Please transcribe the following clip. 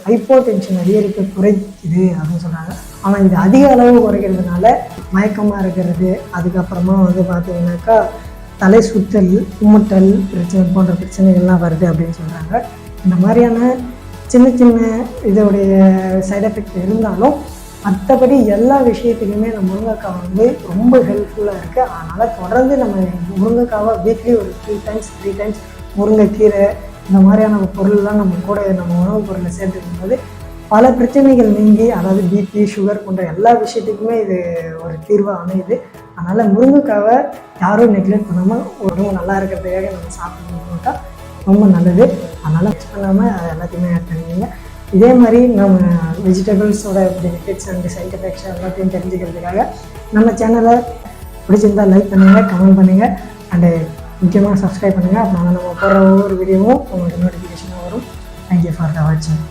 Hypo tension அதிகரிக்க குறைக்குது அப்படின்னு சொல்கிறாங்க. ஆனால் இது அதிக அளவு குறைக்கிறதுனால மயக்கமாக இருக்கிறது, அதுக்கப்புறமா வந்து பார்த்திங்கனாக்கா தலை சுற்றல், குமுட்டல் பிரச்சனை போன்ற பிரச்சனைகள்லாம் வருது அப்படின்னு சொல்கிறாங்க. இந்த மாதிரியான சின்ன சின்ன இதோடைய சைட் எஃபெக்ட் இருந்தாலும் மற்றபடி எல்லா விஷயத்துலையுமே நம்ம முருங்கைக்காய் வந்து ரொம்ப ஹெல்ப்ஃபுல்லாக இருக்குது. அதனால் தொடர்ந்து நம்ம முருங்கைக்காவை வீக்லி ஒரு 3 டைம்ஸ் முருங்கைக்கீரை இந்த மாதிரியான பொருள்லாம் நம்ம கூட நம்ம உணவுப் பொருளை சேர்த்துக்கும் போது பல பிரச்சனைகள் நீங்கி, அதாவது பிபி, சுகர் போன்ற எல்லா விஷயத்துக்குமே இது ஒரு தீர்வாக அமையுது. அதனால் முருங்கைக்காவை யாரும் நெக்லெக்ட் பண்ணாமல் உடம்பு நல்லா இருக்கிறதுக்காக நம்ம சாப்பிட்ணுன்னாக்கா ரொம்ப நல்லது. அதனால் மிக்ஸ் பண்ணாமல் அது எல்லாத்தையுமே ஆட் பண்ணிக்கோங்க. இதே மாதிரி நம்ம வெஜிடபிள்ஸோட பெனிஃபிட்ஸ் அண்ட் சைட் எஃபெக்ட்ஸ் எல்லாத்தையும் தெரிஞ்சுக்கிறதுக்காக நம்ம சேனலை பிடிச்சிருந்தால் லைக் பண்ணுங்கள், கமெண்ட் பண்ணுங்கள், அண்டு முக்கியமாக சப்ஸ்கிரைப் பண்ணுங்கள். அப்படின்னா நம்ம போடுற ஒவ்வொரு வீடியோவும் உங்களுக்கு நோட்டிஃபிகேஷனாக வரும். தேங்க்யூ ஃபார் த வாட்சிங்.